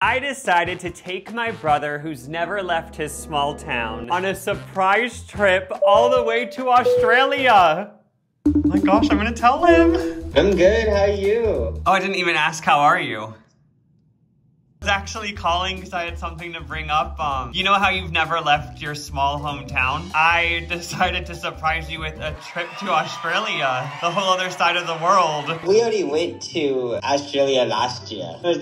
I decided to take my brother, who's never left his small town, on a surprise trip all the way to Australia. Oh my gosh, I'm gonna tell him. I'm good, how are you? Oh, I didn't even ask, how are you? I was actually calling because I had something to bring up. You know how you've never left your small hometown? I decided to surprise you with a trip to Australia, the whole other side of the world. We already went to Australia last year. It was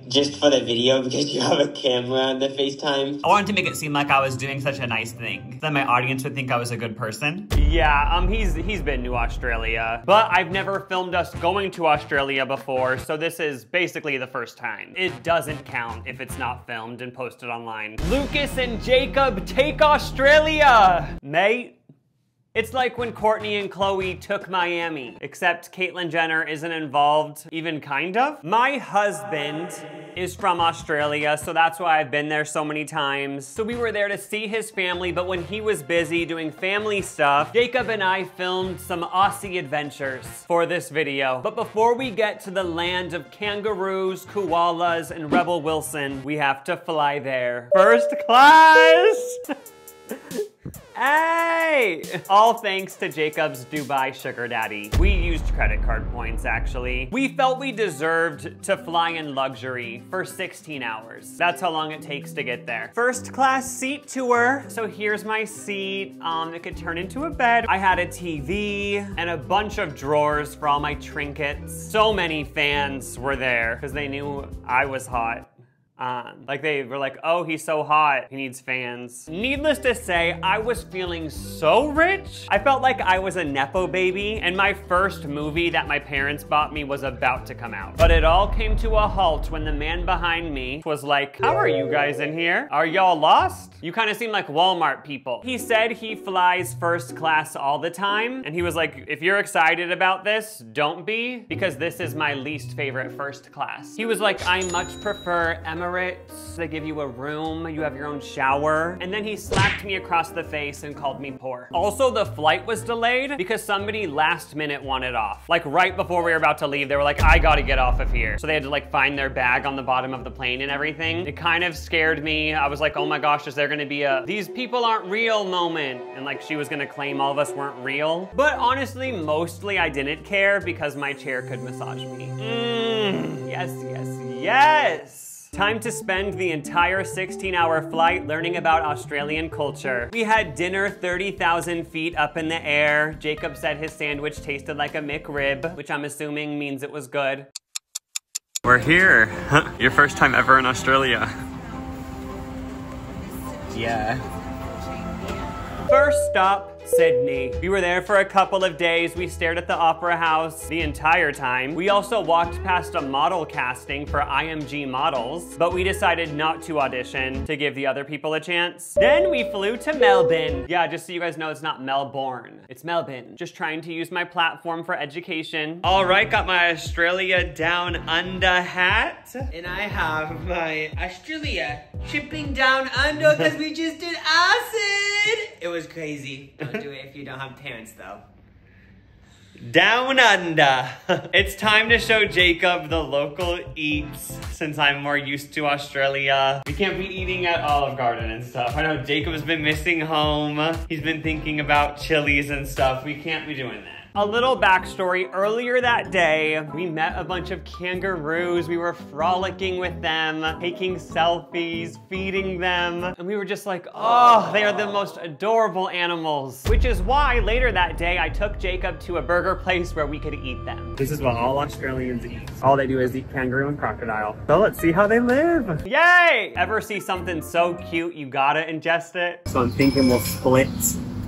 just for the video because you have a camera on the FaceTime. I wanted to make it seem like I was doing such a nice thing. Then my audience would think I was a good person. Yeah, he's been to Australia, but I've never filmed us going to Australia before, so this is basically the first time. It doesn't count if it's not filmed and posted online. Lucas and Jacob take Australia, mate. It's like when Kourtney and Khloe took Miami, except Caitlyn Jenner isn't involved, even kind of. My husband is from Australia, so that's why I've been there so many times. So we were there to see his family, but when he was busy doing family stuff, Jacob and I filmed some Aussie adventures for this video. But before we get to the land of kangaroos, koalas, and Rebel Wilson, we have to fly there. First class! Hey! All thanks to Jacob's Dubai sugar daddy. We used credit card points, actually. We felt we deserved to fly in luxury for 16 hours. That's how long it takes to get there. First class seat tour. So here's my seat. It could turn into a bed. I had a TV and a bunch of drawers for all my trinkets. So many fans were there because they knew I was hot. Like they were like, oh, he's so hot, he needs fans. Needless to say, I was feeling so rich. I felt like I was a Nepo baby, and my first movie that my parents bought me was about to come out. But it all came to a halt when the man behind me was like, how are you guys in here? Are y'all lost? You kind of seem like Walmart people. He said he flies first class all the time, and he was like, if you're excited about this, don't be, because this is my least favorite first class. He was like, I much prefer Emirates. They give you a room, you have your own shower, and then he slapped me across the face and called me poor. Also, the flight was delayed because somebody last minute wanted off. Like right before we were about to leave, they were like, I gotta get off of here. So they had to like find their bag on the bottom of the plane and everything. It kind of scared me. I was like, oh my gosh, is there gonna be a, these people aren't real moment? And like she was gonna claim all of us weren't real. But honestly, mostly I didn't care because my chair could massage me. Yes, yes, yes. Time to spend the entire 16-hour flight learning about Australian culture. We had dinner 30,000 feet up in the air. Jacob said his sandwich tasted like a McRib, which I'm assuming means it was good. We're here. Your first time ever in Australia. Yeah. First stop, Sydney. We were there for a couple of days. We stared at the Opera House the entire time. We also walked past a model casting for IMG Models, but we decided not to audition to give the other people a chance. Then we flew to Melbourne. Yeah, just so you guys know, it's not Melbourne, it's Melbourne. Just trying to use my platform for education. All right, got my Australia Down Under hat. And I have my Australia tripping down under because we just did acid. It was crazy. Don't do it if you don't have parents though. Down under. It's time to show Jacob the local eats since I'm more used to Australia. We can't be eating at Olive Garden and stuff. I know Jacob's been missing home. He's been thinking about chilies and stuff. We can't be doing that. A little backstory, earlier that day, we met a bunch of kangaroos. We were frolicking with them, taking selfies, feeding them. And we were just like, oh, they are the most adorable animals. Which is why later that day, I took Jacob to a burger place where we could eat them. This is what all Australians eat. All they do is eat kangaroo and crocodile. So let's see how they live. Yay! Ever see something so cute, you gotta ingest it? So I'm thinking we'll split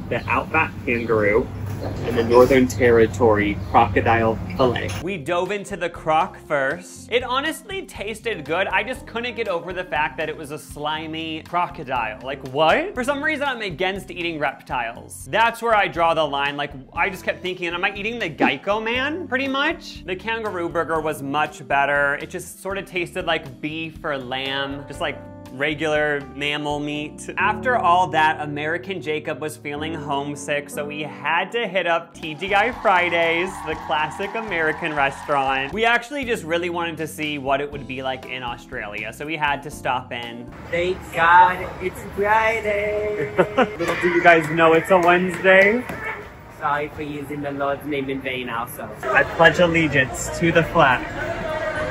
the Outback kangaroo and the Northern Territory crocodile fillet. We dove into the croc first. It honestly tasted good. I just couldn't get over the fact that it was a slimy crocodile. Like, what? For some reason, I'm against eating reptiles. That's where I draw the line. Like, I just kept thinking, am I eating the Geico man, pretty much? The kangaroo burger was much better. It just sort of tasted like beef or lamb, just like regular mammal meat. After all that, American Jacob was feeling homesick, so we had to hit up TGI Fridays, the classic American restaurant. We actually just really wanted to see what it would be like in Australia, so we had to stop in. Thank God it's Friday. Little do you guys know it's a Wednesday. Sorry for using the Lord's name in vain also. I pledge allegiance to the flag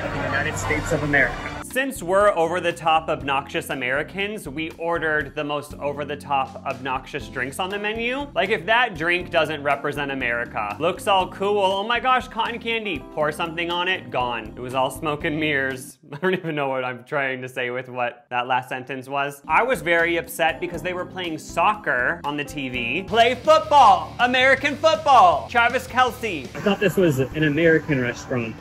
of the United States of America. Since we're over-the-top obnoxious Americans, we ordered the most over-the-top obnoxious drinks on the menu. Like, if that drink doesn't represent America, looks all cool, oh my gosh, cotton candy, pour something on it, gone. It was all smoke and mirrors. I don't even know what I'm trying to say with what that last sentence was. I was very upset because they were playing soccer on the TV. Play football, American football, Travis Kelce. I thought this was an American restaurant.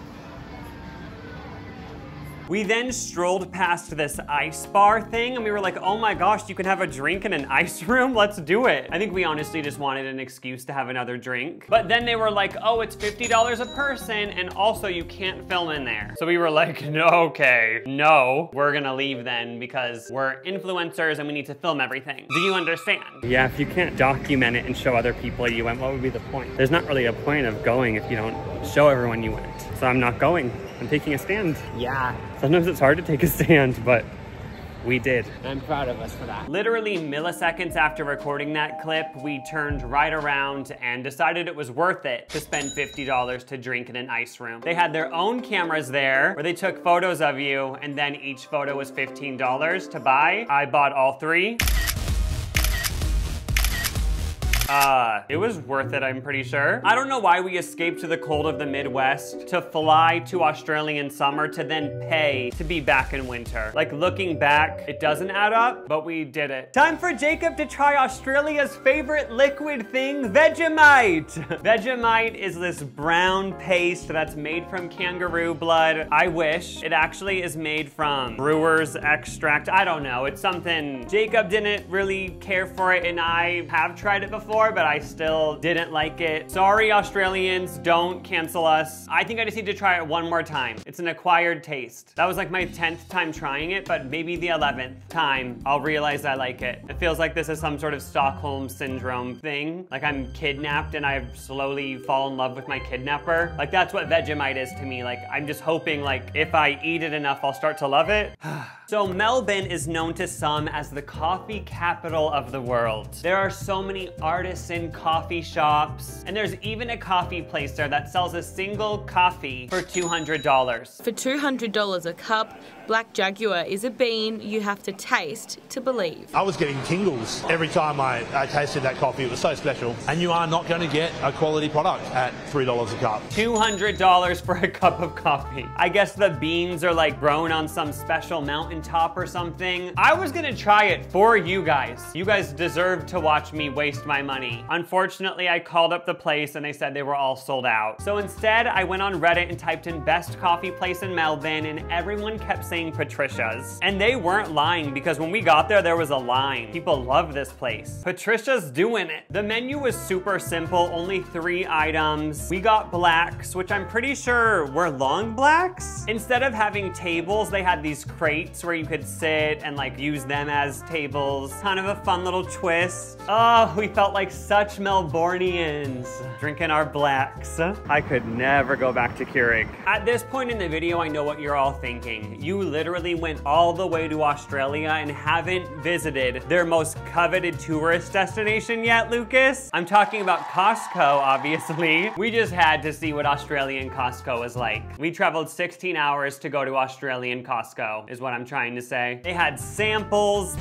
We then strolled past this ice bar thing and we were like, oh my gosh, you can have a drink in an ice room? Let's do it. I think we honestly just wanted an excuse to have another drink. But then they were like, oh, it's $50 a person and also you can't film in there. So we were like, no, okay, no, we're gonna leave then because we're influencers and we need to film everything. Do you understand? Yeah, if you can't document it and show other people you went, what would be the point? There's not really a point of going if you don't show everyone you went. So I'm not going. I'm taking a stand. Yeah. Sometimes it's hard to take a stand, but we did. I'm proud of us for that. Literally milliseconds after recording that clip, we turned right around and decided it was worth it to spend $50 to drink in an ice room. They had their own cameras there where they took photos of you and then each photo was $15 to buy. I bought all three. It was worth it, I'm pretty sure. I don't know why we escaped to the cold of the Midwest to fly to Australian summer to then pay to be back in winter. Like, looking back, it doesn't add up, but we did it. Time for Jacob to try Australia's favorite liquid thing, Vegemite. Vegemite is this brown paste that's made from kangaroo blood. I wish it actually is made from brewer's extract. I don't know, it's something. Jacob didn't really care for it and I have tried it before, but I still didn't like it. Sorry, Australians, don't cancel us. I think I just need to try it one more time. It's an acquired taste. That was like my 10th time trying it, but maybe the 11th time I'll realize I like it. It feels like this is some sort of Stockholm syndrome thing. Like I'm kidnapped and I slowly fall in love with my kidnapper. Like that's what Vegemite is to me. Like I'm just hoping like if I eat it enough, I'll start to love it. So Melbourne is known to some as the coffee capital of the world. There are so many artisan coffee shops, and there's even a coffee place there that sells a single coffee for $200. For $200 a cup, Black Jaguar is a bean you have to taste to believe. I was getting tingles every time I tasted that coffee. It was so special. And you are not going to get a quality product at $3 a cup. $200 for a cup of coffee. I guess the beans are like grown on some special mountaintop or something. I was gonna try it for you guys. You guys deserve to watch me waste my money. Unfortunately, I called up the place and they said they were all sold out. So instead, I went on Reddit and typed in best coffee place in Melbourne and everyone kept saying Patricia's. And they weren't lying because when we got there was a line. People love this place. Patricia's doing it. The menu was super simple, only 3 items. We got blacks, which I'm pretty sure were long blacks. Instead of having tables, they had these crates where you could sit and like use them as tables. Kind of a fun little twist. Oh, we felt like such Melbournians drinking our blacks. I could never go back to Keurig. At this point in the video, I know what you're all thinking. You literally went all the way to Australia and haven't visited their most coveted tourist destination yet, Lucas. I'm talking about Costco, obviously. We just had to see what Australian Costco was like. We traveled 16 hours to go to Australian Costco, is what I'm trying to say. They had samples.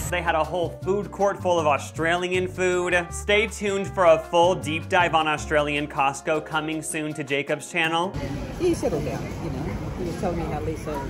They had a whole food court full of Australian food. Stay tuned for a full deep dive on Australian Costco coming soon to Jacob's channel. He settled down, you know. He was telling me how Lisa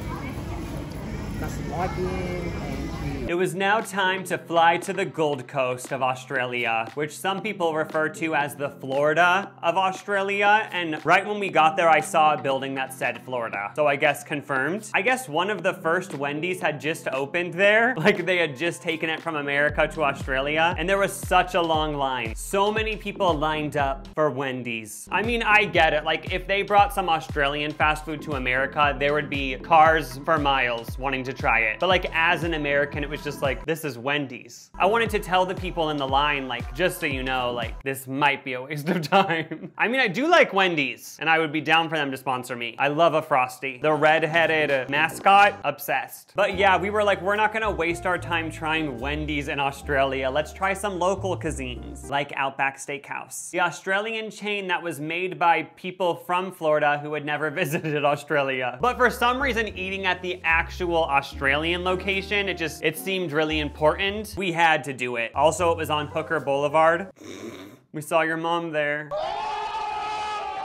got some liking and It was now time to fly to the Gold Coast of Australia, which some people refer to as the Florida of Australia, and right when we got there, I saw a building that said Florida, so I guess confirmed. I guess one of the first Wendy's had just opened there, like they had just taken it from America to Australia, and there was such a long line. So many people lined up for Wendy's. I mean, I get it, like if they brought some Australian fast food to America, there would be cars for miles wanting to try it. But like as an American, it was just like, this is Wendy's. I wanted to tell the people in the line, like, just so you know, like, this might be a waste of time. I mean, I do like Wendy's, and I would be down for them to sponsor me. I love a Frosty. The red-headed mascot, obsessed. But yeah, we were like, we're not gonna waste our time trying Wendy's in Australia. Let's try some local cuisines, like Outback Steakhouse, the Australian chain that was made by people from Florida who had never visited Australia. But for some reason, eating at the actual Australian location, it seemed really important. We had to do it. Also, it was on Hooker Boulevard. We saw your mom there.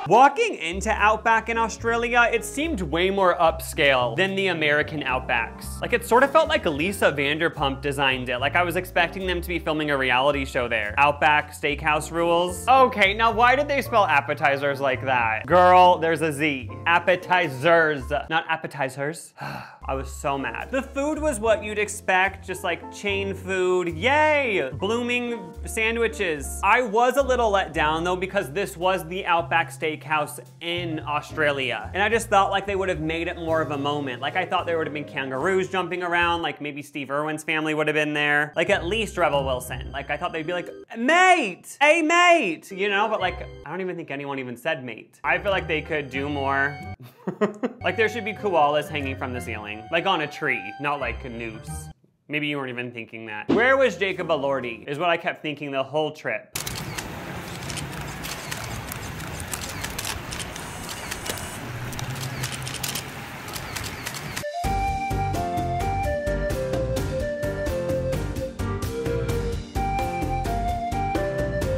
Walking into Outback in Australia, it seemed way more upscale than the American Outbacks. Like it sort of felt like Lisa Vanderpump designed it. Like I was expecting them to be filming a reality show there. Outback Steakhouse rules. Okay, now why did they spell appetizers like that? Girl, there's a Z. Appetizers, not appetizers. I was so mad. The food was what you'd expect, just like chain food. Yay! Blooming sandwiches. I was a little let down though because this was the Outback Steakhouse in Australia. And I just thought like they would have made it more of a moment. Like I thought there would have been kangaroos jumping around, like maybe Steve Irwin's family would have been there. Like at least Rebel Wilson. Like I thought they'd be like, mate, hey mate, you know, but like, I don't even think anyone even said mate. I feel like they could do more. Like there should be koalas hanging from the ceiling. Like on a tree, not like a noose. Maybe you weren't even thinking that. Where was Jacob Elordi is what I kept thinking the whole trip.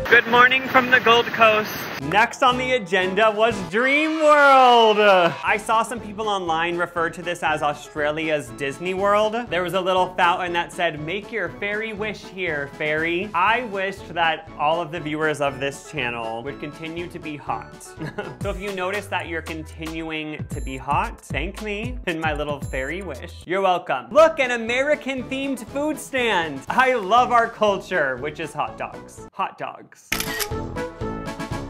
Good morning from the Gold Coast. Next on the agenda was Dream World. I saw some people online refer to this as Australia's Disney World. There was a little fountain that said, make your fairy wish here, fairy. I wished that all of the viewers of this channel would continue to be hot. So if you notice that you're continuing to be hot, thank me in my little fairy wish. You're welcome. Look, an American themed food stand. I love our culture, which is hot dogs. Hot dogs.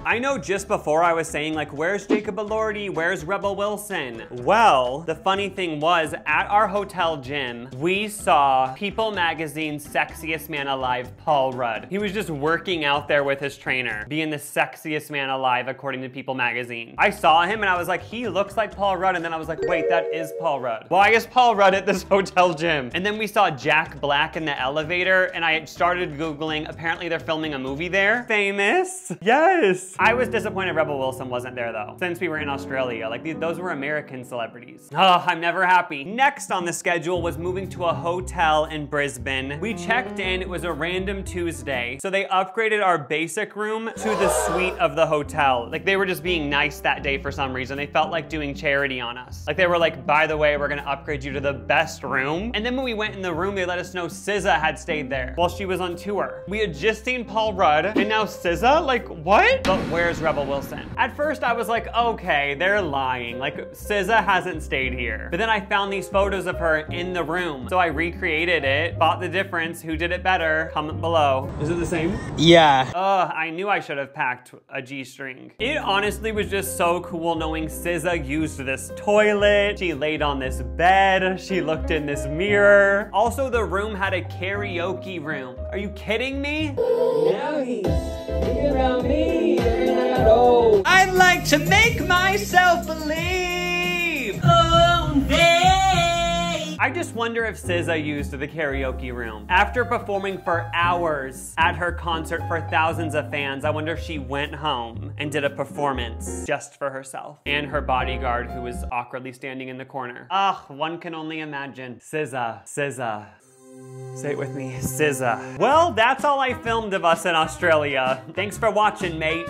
I know just before I was saying like, where's Jacob Elordi? Where's Rebel Wilson? Well, the funny thing was at our hotel gym, we saw People Magazine's sexiest man alive, Paul Rudd. He was just working out there with his trainer, being the sexiest man alive according to People Magazine. I saw him and I was like, he looks like Paul Rudd. And then I was like, wait, that is Paul Rudd. Why is Paul Rudd at this hotel gym? And then we saw Jack Black in the elevator and I started Googling, apparently they're filming a movie there. Famous? Yes. I was disappointed Rebel Wilson wasn't there though, since we were in Australia. Like those were American celebrities. Oh, I'm never happy. Next on the schedule was moving to a hotel in Brisbane. We checked in, it was a random Tuesday. So they upgraded our basic room to the suite of the hotel. Like they were just being nice that day for some reason. They felt like doing charity on us. Like they were like, by the way, we're gonna upgrade you to the best room. And then when we went in the room, they let us know SZA had stayed there while she was on tour. We had just seen Paul Rudd and now SZA? Like what? But where's Rebel Wilson? At first I was like, okay, they're lying. Like SZA hasn't stayed here. But then I found these photos of her in the room. So I recreated it, bought the difference. Who did it better? Comment below. Is it the same? Yeah. I knew I should have packed a G-string. It honestly was just so cool knowing SZA used this toilet. She laid on this bed. She looked in this mirror. Also, the room had a karaoke room. Are you kidding me? Now he's thinking about me. I'd like to make myself believe. Oh, babe. I just wonder if SZA used the karaoke room. After performing for hours at her concert for thousands of fans, I wonder if she went home and did a performance just for herself and her bodyguard who was awkwardly standing in the corner. Ah, one can only imagine. SZA, SZA. Say it with me, SZA. Well, that's all I filmed of us in Australia. Thanks for watching, mate.